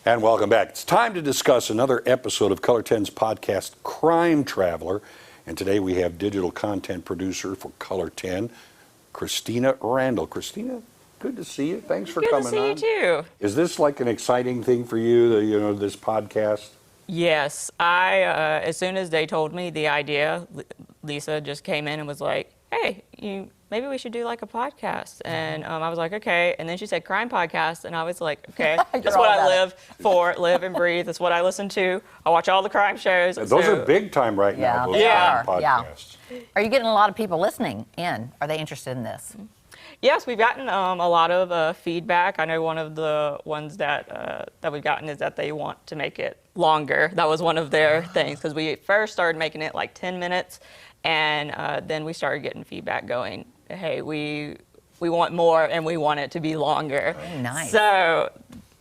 And welcome back. It's time to discuss another episode of Color 10's podcast, Crime Traveler. And today we have digital content producer for Color 10, Christina Randall. Christina, good to see you. Thanks for coming on. Good to see you, too. Is this like an exciting thing for you, this podcast? Yes. As soon as they told me the idea, Lisa just came in and was like, hey, maybe we should do like a podcast. And I was like, okay. And then she said crime podcast. And I was like, okay, that's what I live and breathe. That's what I listen to. I watch all the crime shows. Those are big time right now, those podcasts. Yeah. Are you getting a lot of people listening in? Are they interested in this? Yes, we've gotten a lot of feedback. I know one of the ones that we've gotten is that they want to make it longer. That was one of their things, because we first started making it like 10 minutes. And then we started getting feedback going, hey, we want more and we want it to be longer. Very nice. So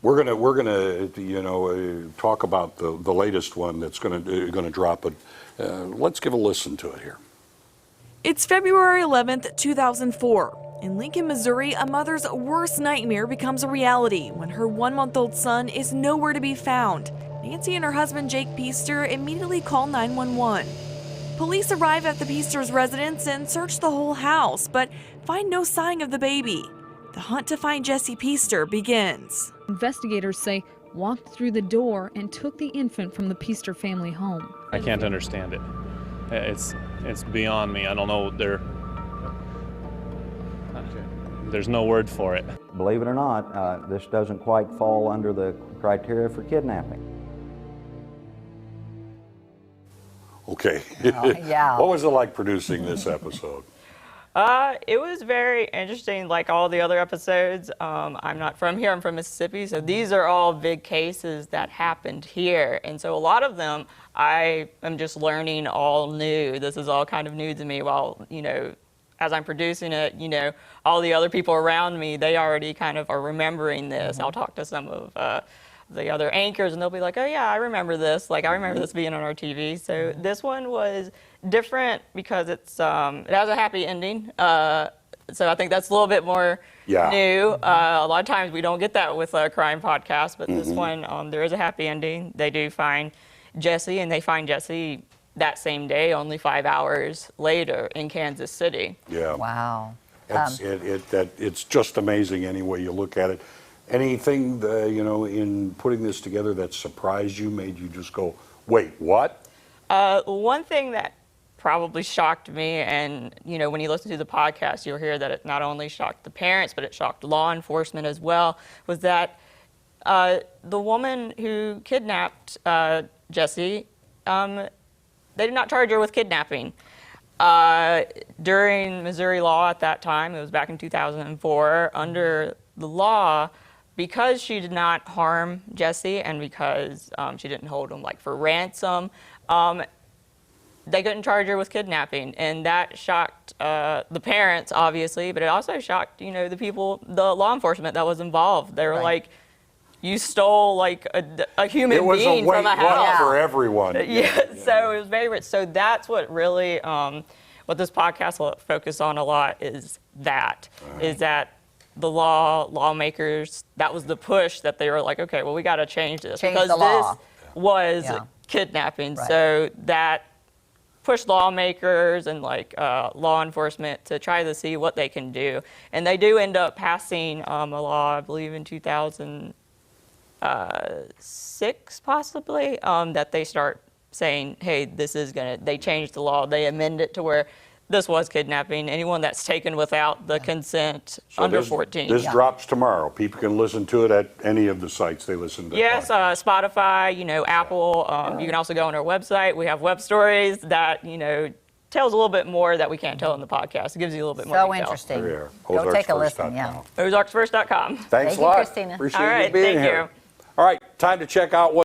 we're gonna talk about the latest one that's gonna drop. But let's give a listen to it here. It's February 11th, 2004. In Lincoln, Missouri, a mother's worst nightmare becomes a reality when her 1-month-old son is nowhere to be found. Nancy and her husband, Jake Peaster, immediately call 911. Police arrive at the Peaster's residence and search the whole house, but find no sign of the baby. The hunt to find Jesse Peaster begins. Investigators say walked through the door and took the infant from the Peaster family home. I can't understand it. It's beyond me. I don't know. There's no word for it. Believe it or not, this doesn't quite fall under the criteria for kidnapping. Okay. Yeah. What was it like producing this episode? it was very interesting, like all the other episodes. I'm not from here, I'm from Mississippi, so these are all big cases that happened here. And so a lot of them, I am just learning all new. This is all kind of new to me while, as I'm producing it, all the other people around me, they already kind of are remembering this. I'll talk to some of the other anchors and they'll be like, oh yeah, I remember this. Like, I remember this being on our TV. So this one was different because it has a happy ending. So I think that's a little bit more new. A lot of times we don't get that with a crime podcast, but this one, there is a happy ending. They do find Jesse, and they find Jesse that same day, only 5 hours later in Kansas City. Yeah. Wow. It's just amazing any way you look at it. Anything, in putting this together that surprised you, made you just go, wait, what? One thing that probably shocked me, and, when you listen to the podcast, you'll hear that it not only shocked the parents, but it shocked law enforcement as well, was that the woman who kidnapped Jesse, they did not charge her with kidnapping. During Missouri law at that time, it was back in 2004, under the law, because she did not harm Jesse and because she didn't hold him for ransom, they couldn't charge her with kidnapping. And that shocked the parents, obviously, but it also shocked, the people, the law enforcement that was involved. They were like, you stole a human being from a house. It was a for everyone. So it was very rich. So that's what really, what this podcast will focus on a lot is that, the lawmakers, that was the push that they were like, okay, well, we got to change this. Change the law. This was kidnapping. Right. So that pushed lawmakers and law enforcement to try to see what they can do. And they do end up passing a law, I believe in 2006 possibly, that they start saying, hey, they changed the law. They amend it to where this was kidnapping. Anyone that's taken without the consent under 14. This drops tomorrow. People can listen to it at any of the sites they listen to. Yes, Spotify, Apple. You can also go on our website. We have web stories that, tells a little bit more that we can't tell in the podcast. It gives you a little bit more detail. So interesting. Go take a listen, Ozarksfirst.com. Ozarksfirst.com. Thanks a lot. Thank you, Christina. Appreciate All right, you being thank here. you. All right, time to check out what